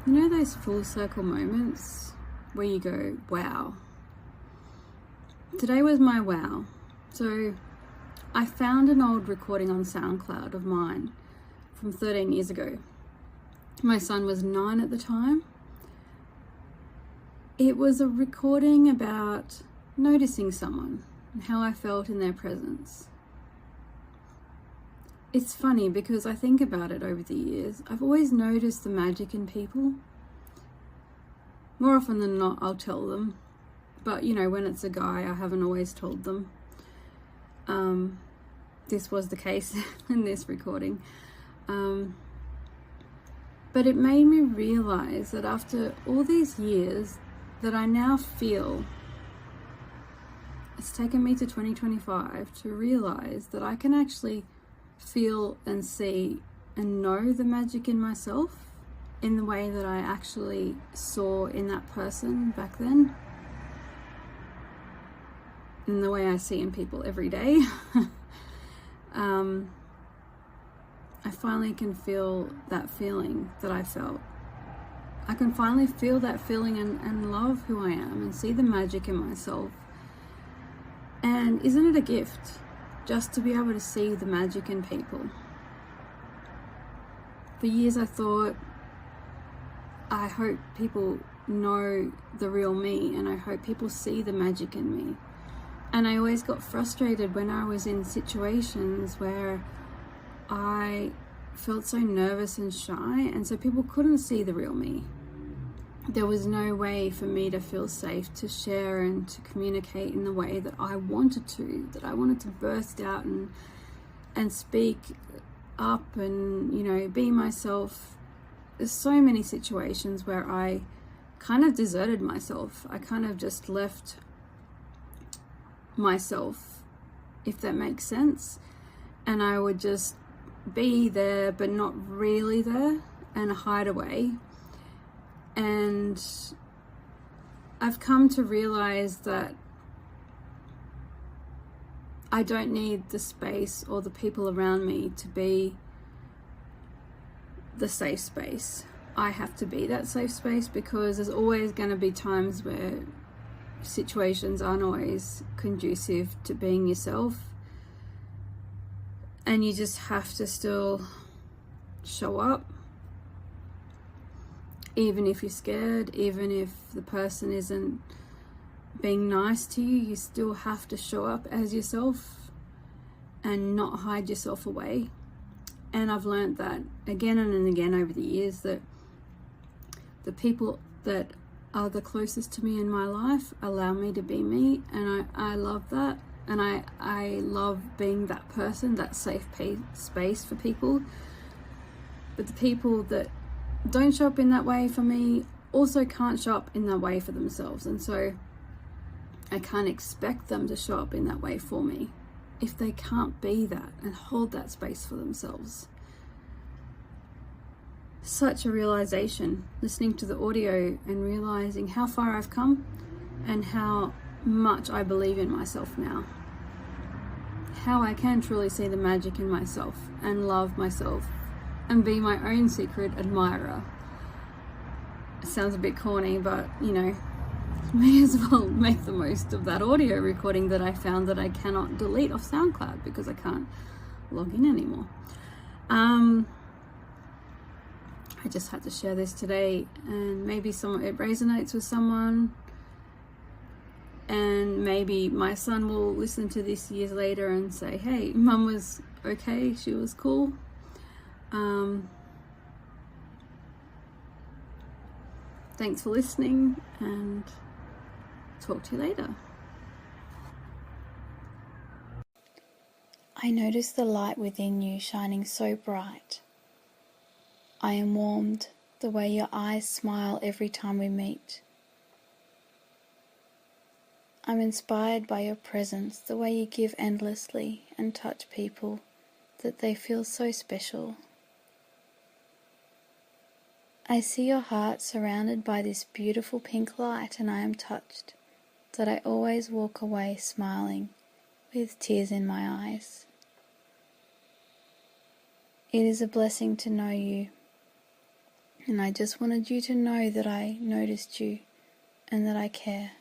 You know those full circle moments where you go, wow. Today was my wow. So I found an old recording on SoundCloud of mine from 13 years ago. My son was 9 at the time. It was a recording about noticing someone and how I felt in their presence. It's funny because I think about it over the years. I've always noticed the magic in people. More often than not, I'll tell them. But, you know, when it's a guy, I haven't always told them. This was the case in this recording. But it made me realize that after all these years, that I now feel, it's taken me to 2025 to realize that I can actually feel and see and know the magic in myself in the way that I actually saw in that person back then, in the way I see in people every day. I finally can feel that feeling that I felt. I can finally feel that feeling and love who I am and see the magic in myself. And isn't it a gift just to be able to see the magic in people? For years I thought, I hope people know the real me and I hope people see the magic in me. And I always got frustrated when I was in situations where I felt so nervous and shy, and so people couldn't see the real me. There was no way for me to feel safe to share and to communicate in the way that I wanted to, that I wanted to burst out and speak up and, you know, be myself. There's so many situations where I kind of deserted myself. I kind of just left myself, if that makes sense. And I would just be there, but not really there, and hide away. And I've come to realize that I don't need the space or the people around me to be the safe space. I have to be that safe space, because there's always going to be times where situations aren't always conducive to being yourself, and you just have to still show up, even if you're scared, even if the person isn't being nice to you. You still have to show up as yourself and not hide yourself away. And I've learned that again and again over the years, that the people that are the closest to me in my life allow me to be me, and I love that. And I love being that person, that safe space for people. But the people that don't show up in that way for me also can't show up in that way for themselves. And so I can't expect them to show up in that way for me if they can't be that and hold that space for themselves. Such a realization, listening to the audio and realizing how far I've come and how much I believe in myself now. How I can truly see the magic in myself and love myself and be my own secret admirer. It sounds a bit corny, but you know, may as well make the most of that audio recording that I found that I cannot delete off SoundCloud because I can't log in anymore. I just had to share this today, and maybe it resonates with someone. And maybe my son will listen to this years later and say, hey, mum was okay, she was cool. Thanks for listening, and talk to you later. I notice the light within you shining so bright. I am warmed the way your eyes smile every time we meet. I'm inspired by your presence, the way you give endlessly and touch people, that they feel so special. I see your heart surrounded by this beautiful pink light, and I am touched that I always walk away smiling with tears in my eyes. It is a blessing to know you, And I just wanted you to know that I noticed you and that I care.